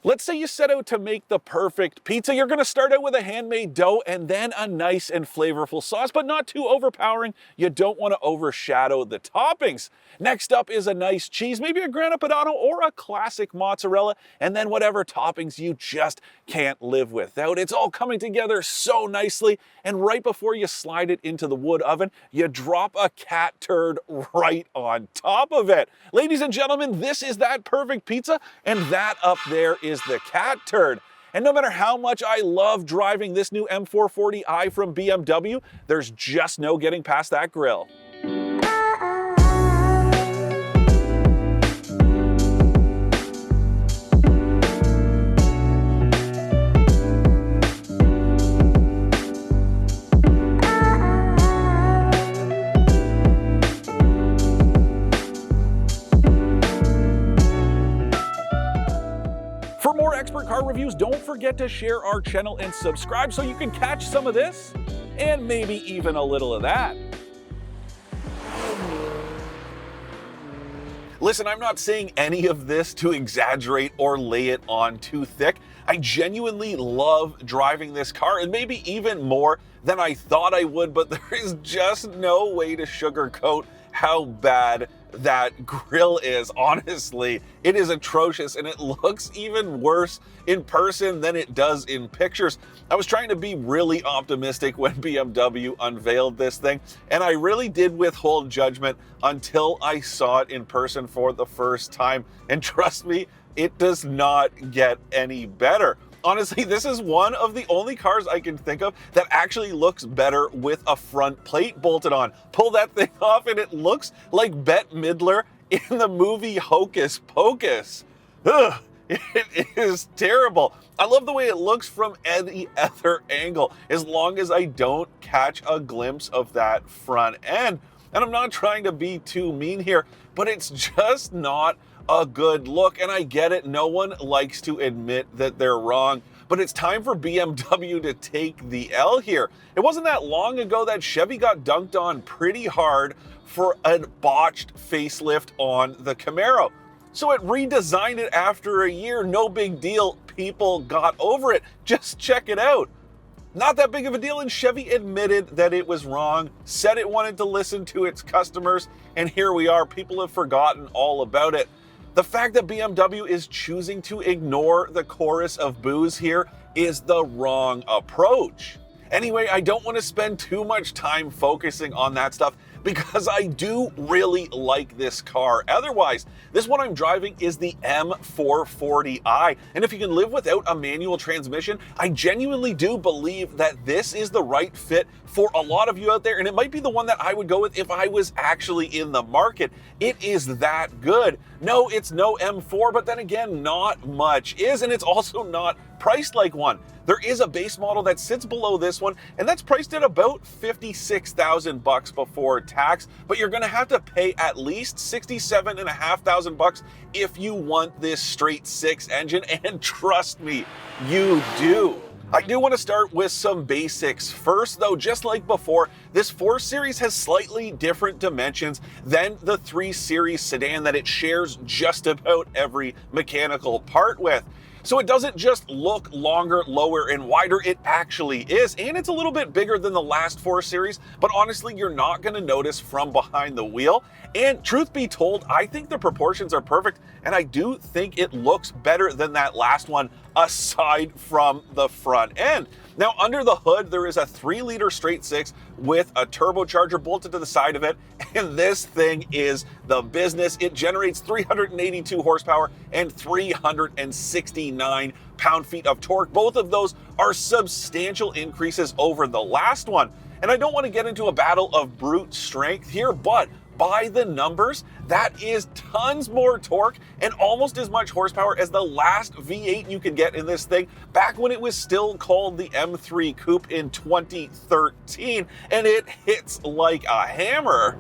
Let's say you set out to make the perfect pizza. You're going to start out with a handmade dough and then a nice and flavorful sauce, but not too overpowering. You don't want to overshadow the toppings. Next up is a nice cheese, maybe a Grana Padano or a classic mozzarella, and then whatever toppings you just can't live without. It's all coming together so nicely, and right before you slide it into the wood oven, you drop a cat turd right on top of it. Ladies and gentlemen, this is that perfect pizza, and that up there is the cat turd. And no matter how much I love driving this new M440i from BMW, there's just no getting past that grille. For more expert car reviews, don't forget to share our channel and subscribe so you can catch some of this and maybe even a little of that. Listen, I'm not saying any of this to exaggerate or lay it on too thick. I genuinely love driving this car, and maybe even more than I thought I would, but there is just no way to sugarcoat how bad that grille is. Honestly, it is atrocious, and it looks even worse in person than it does in pictures. I was trying to be really optimistic when BMW unveiled this thing, and I really did withhold judgment until I saw it in person for the first time. And trust me, it does not get any better. Honestly, this is one of the only cars I can think of that actually looks better with a front plate bolted on. Pull that thing off and it looks like Bette Midler in the movie Hocus Pocus. Ugh, it is terrible. I love the way it looks from any other angle, as long as I don't catch a glimpse of that front end. And I'm not trying to be too mean here, but it's just not a good look, and I get it, no one likes to admit that they're wrong, but it's time for BMW to take the L here. It wasn't that long ago that Chevy got dunked on pretty hard for a botched facelift on the Camaro. So it redesigned it after a year, no big deal, people got over it. Just check it out. Not that big of a deal, and Chevy admitted that it was wrong, said it wanted to listen to its customers, and here we are, people have forgotten all about it. The fact that BMW is choosing to ignore the chorus of boos here is the wrong approach. Anyway, I don't want to spend too much time focusing on that stuff because I do really like this car. Otherwise, this one I'm driving is the M440i. And if you can live without a manual transmission, I genuinely do believe that this is the right fit for a lot of you out there. And it might be the one that I would go with if I was actually in the market. It is that good. No, it's no M4, but then again, not much is, and it's also not priced like one. There is a base model that sits below this one, and that's priced at about $56,000 before tax, but you're gonna have to pay at least $67,500 if you want this straight six engine, and trust me, you do. I do want to start with some basics. First though, just like before, this 4 Series has slightly different dimensions than the 3 Series sedan that it shares just about every mechanical part with. So it doesn't just look longer, lower, and wider, it actually is. And it's a little bit bigger than the last 4 Series, but honestly, you're not gonna notice from behind the wheel. And truth be told, I think the proportions are perfect, and I do think it looks better than that last one, aside from the front end. Now, under the hood, there is a 3-liter straight six with a turbocharger bolted to the side of it, and this thing is the business. It generates 382 horsepower and 369 pound-feet of torque. Both of those are substantial increases over the last one. And I don't want to get into a battle of brute strength here, but by the numbers, that is tons more torque and almost as much horsepower as the last V8 you could get in this thing back when it was still called the M3 Coupe in 2013, and it hits like a hammer.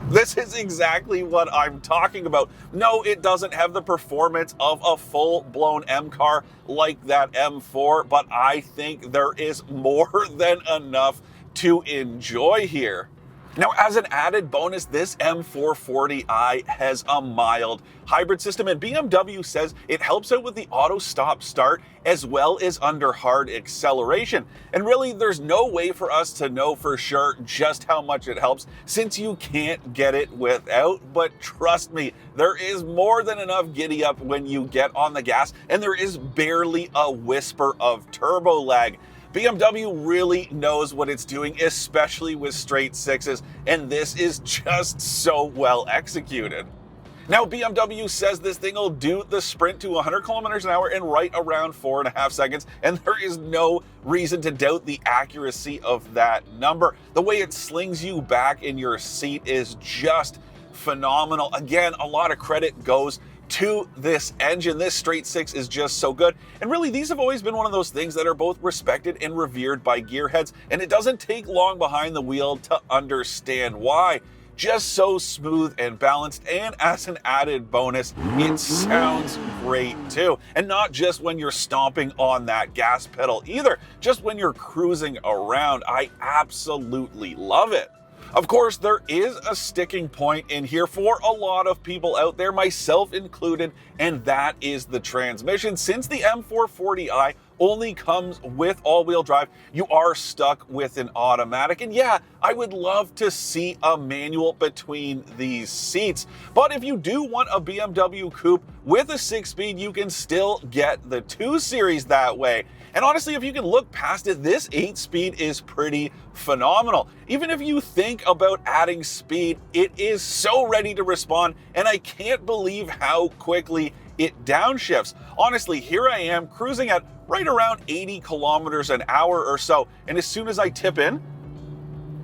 This is exactly what I'm talking about. No, it doesn't have the performance of a full-blown M car like that M4, but I think there is more than enough to enjoy here. Now, as an added bonus, this M440i has a mild hybrid system, and BMW says it helps out with the auto stop start as well as under hard acceleration. And really, there's no way for us to know for sure just how much it helps since you can't get it without. But trust me, there is more than enough giddy up when you get on the gas, and there is barely a whisper of turbo lag. BMW really knows what it's doing, especially with straight sixes, and this is just so well executed. Now, BMW says this thing will do the sprint to 100 kilometers an hour in right around 4.5 seconds, and there is no reason to doubt the accuracy of that number. The way it slings you back in your seat is just phenomenal. Again, a lot of credit goes to this engine. This straight six is just so good. And really, these have always been one of those things that are both respected and revered by gearheads, and it doesn't take long behind the wheel to understand why. Just so smooth and balanced, and as an added bonus, it sounds great too. And not just when you're stomping on that gas pedal either, just when you're cruising around. I absolutely love it. Of course, there is a sticking point in here for a lot of people out there, myself included, and that is the transmission. Since the M440i only comes with all-wheel drive, you are stuck with an automatic. And yeah, I would love to see a manual between these seats. But if you do want a BMW coupe with a 6-speed, you can still get the 2 Series that way. And honestly, if you can look past it, this 8-speed is pretty phenomenal. Even if you think about adding speed, it is so ready to respond, and I can't believe how quickly it downshifts. Honestly, here I am cruising at right around 80 kilometers an hour or so, and as soon as I tip in,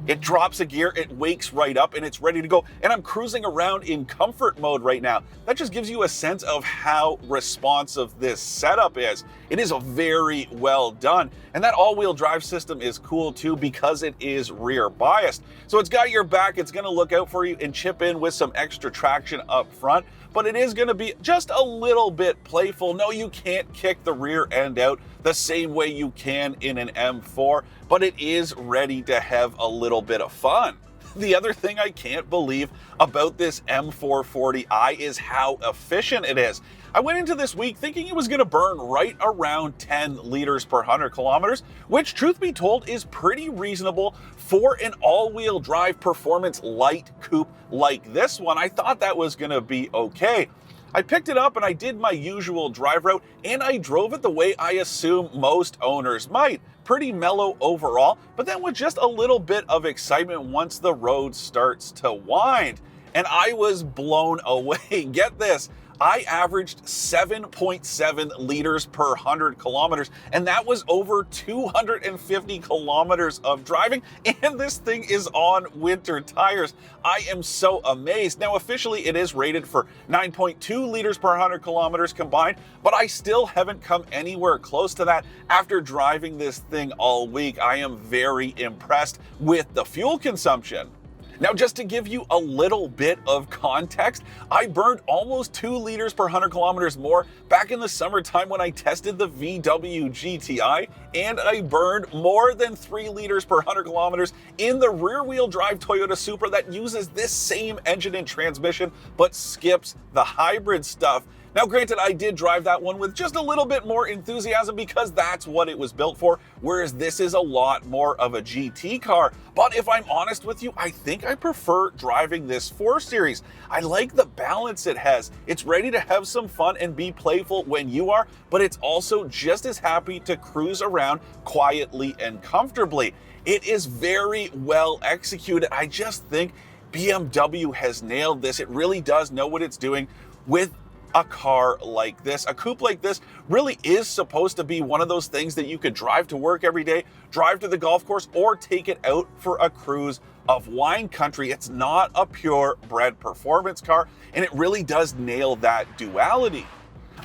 it drops a gear, it wakes right up, and it's ready to go. And I'm cruising around in comfort mode right now. That just gives you a sense of how responsive this setup is. It is very well done. And that all-wheel drive system is cool too because it is rear biased. So it's got your back, it's gonna look out for you and chip in with some extra traction up front, but it is gonna be just a little bit playful. No, you can't kick the rear end out the same way you can in an M4, but it is ready to have a little bit of fun. The other thing I can't believe about this M440i is how efficient it is. I went into this week thinking it was going to burn right around 10 liters per 100 kilometers, which truth be told is pretty reasonable for an all-wheel drive performance light coupe like this one. I thought that was going to be okay. I picked it up and I did my usual drive route, and I drove it the way I assume most owners might. Pretty mellow overall, but then with just a little bit of excitement once the road starts to wind. And I was blown away. Get this, I averaged 7.7 liters per 100 kilometers, and that was over 250 kilometers of driving, and this thing is on winter tires. I am so amazed. Now, officially, it is rated for 9.2 liters per 100 kilometers combined, but I still haven't come anywhere close to that after driving this thing all week. I am very impressed with the fuel consumption. Now, just to give you a little bit of context, I burned almost 2 liters per 100 kilometers more back in the summertime when I tested the VW GTI, and I burned more than 3 liters per 100 kilometers in the rear-wheel drive Toyota Supra that uses this same engine and transmission but skips the hybrid stuff. Now, granted, I did drive that one with just a little bit more enthusiasm because that's what it was built for, whereas this is a lot more of a GT car. But if I'm honest with you, I think I prefer driving this 4 Series. I like the balance it has. It's ready to have some fun and be playful when you are, but it's also just as happy to cruise around quietly and comfortably. It is very well executed. I just think BMW has nailed this. It really does know what it's doing with a car like this. A coupe like this really is supposed to be one of those things that you could drive to work every day, drive to the golf course, or take it out for a cruise of wine country. It's not a purebred performance car, and it really does nail that duality.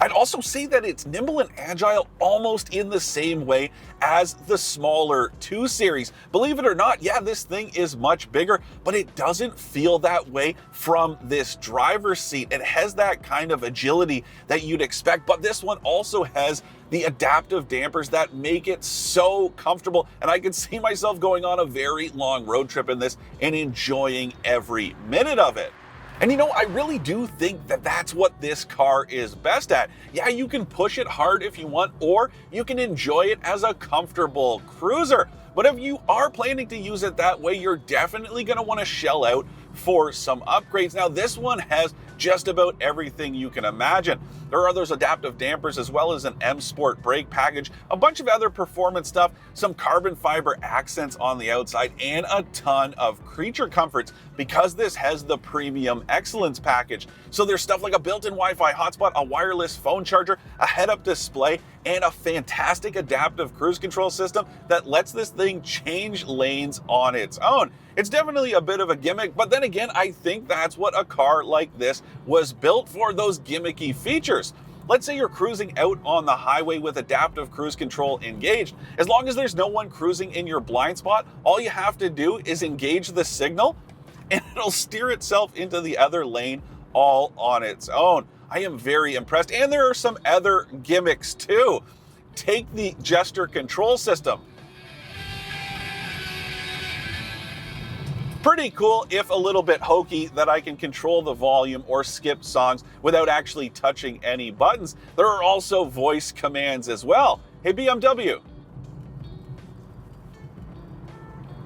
I'd also say that it's nimble and agile almost in the same way as the smaller 2 Series. Believe it or not, yeah, this thing is much bigger, but it doesn't feel that way from this driver's seat. It has that kind of agility that you'd expect, but this one also has the adaptive dampers that make it so comfortable, and I can see myself going on a very long road trip in this and enjoying every minute of it. And you know, I really do think that that's what this car is best at. Yeah, you can push it hard if you want, or you can enjoy it as a comfortable cruiser. But if you are planning to use it that way, you're definitely going to want to shell out for some upgrades. Now, this one has just about everything you can imagine. There are those adaptive dampers, as well as an M Sport brake package, a bunch of other performance stuff, some carbon fiber accents on the outside, and a ton of creature comforts because this has the premium excellence package. So there's stuff like a built-in Wi-Fi hotspot, a wireless phone charger, a head-up display, and a fantastic adaptive cruise control system that lets this thing change lanes on its own. It's definitely a bit of a gimmick, but then again, I think that's what a car like this was built for, those gimmicky features. Let's say you're cruising out on the highway with adaptive cruise control engaged. As long as there's no one cruising in your blind spot, all you have to do is engage the signal and it'll steer itself into the other lane all on its own. I am very impressed. And there are some other gimmicks too. Take the gesture control system. Pretty cool, if a little bit hokey, that I can control the volume or skip songs without actually touching any buttons. There are also voice commands as well. Hey BMW.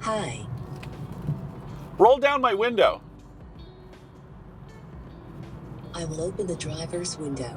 Hi. Roll down my window. I will open the driver's window.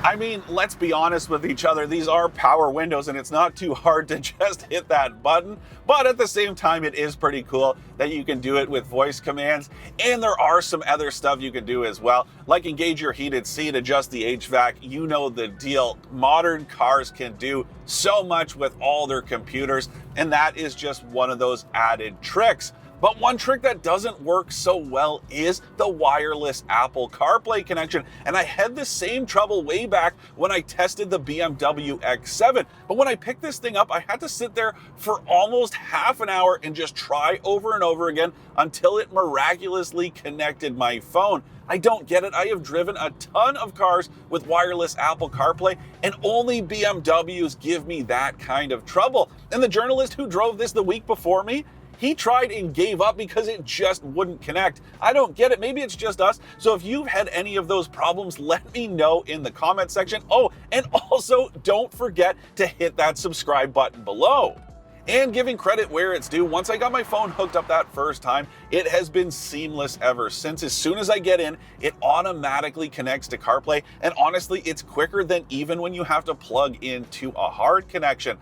I mean, let's be honest with each other. These are power windows and it's not too hard to just hit that button. But at the same time, it is pretty cool that you can do it with voice commands. And there are some other stuff you can do as well, like engage your heated seat, adjust the HVAC. You know the deal. Modern cars can do so much with all their computers, and that is just one of those added tricks. But one trick that doesn't work so well is the wireless Apple CarPlay connection. And I had the same trouble way back when I tested the BMW X7. But when I picked this thing up, I had to sit there for almost half an hour and just try over and over again until it miraculously connected my phone. I don't get it. I have driven a ton of cars with wireless Apple CarPlay, and only BMWs give me that kind of trouble. And the journalist who drove this the week before me, he tried and gave up because it just wouldn't connect. I don't get it. Maybe it's just us. So if you've had any of those problems, let me know in the comment section. Oh, and also don't forget to hit that subscribe button below. And giving credit where it's due, once I got my phone hooked up that first time, it has been seamless ever since. As soon as I get in, it automatically connects to CarPlay. And honestly, it's quicker than even when you have to plug into a hard connection.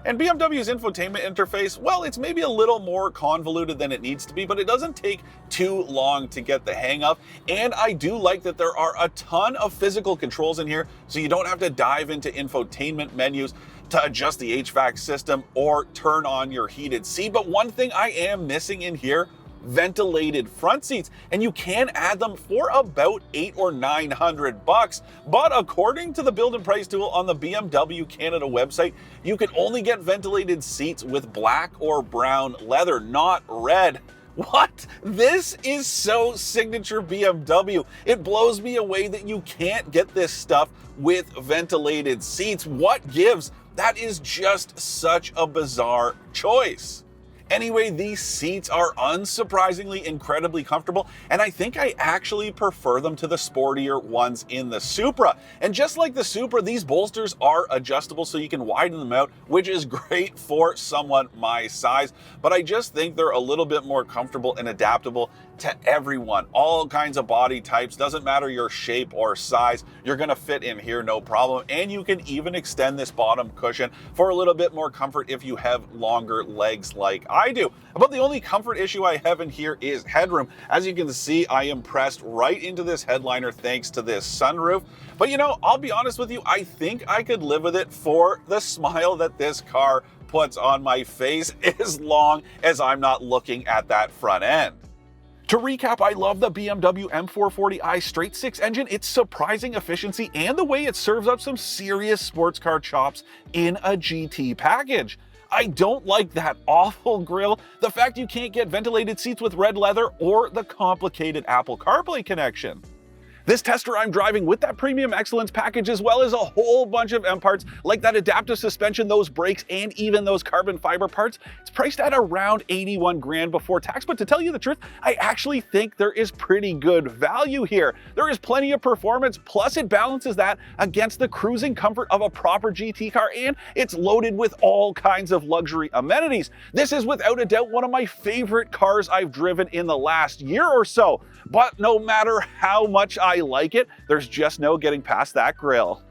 And BMW's infotainment interface, well, it's maybe a little more convoluted than it needs to be, but it doesn't take too long to get the hang of. And I do like that there are a ton of physical controls in here, so you don't have to dive into infotainment menus to adjust the HVAC system or turn on your heated seat. But one thing I am missing in here, ventilated front seats, and you can add them for about $800 or $900. But according to the build and price tool on the BMW Canada website, you can only get ventilated seats with black or brown leather, not red. What? This is so signature BMW. It blows me away that you can't get this stuff with ventilated seats. What gives? That is just such a bizarre choice. Anyway, these seats are unsurprisingly incredibly comfortable, and I think I actually prefer them to the sportier ones in the Supra. And just like the Supra, these bolsters are adjustable so you can widen them out, which is great for someone my size, but I just think they're a little bit more comfortable and adaptable to everyone. All kinds of body types, doesn't matter your shape or size, you're gonna fit in here no problem. And you can even extend this bottom cushion for a little bit more comfort if you have longer legs like I do. About the only comfort issue I have in here is headroom. As you can see, I am pressed right into this headliner thanks to this sunroof. But you know, I'll be honest with you, I think I could live with it for the smile that this car puts on my face as long as I'm not looking at that front end. To recap, I love the BMW M440i straight-six engine, its surprising efficiency, and the way it serves up some serious sports car chops in a GT package. I don't like that awful grille, the fact you can't get ventilated seats with red leather, or the complicated Apple CarPlay connection. This tester I'm driving with that premium excellence package, as well as a whole bunch of M parts like that adaptive suspension, those brakes, and even those carbon fiber parts, it's priced at around 81 grand before tax. But to tell you the truth, I actually think there is pretty good value here. There is plenty of performance, plus it balances that against the cruising comfort of a proper GT car, and it's loaded with all kinds of luxury amenities. This is without a doubt one of my favorite cars I've driven in the last year or so. But no matter how much I like it, there's just no getting past that grille.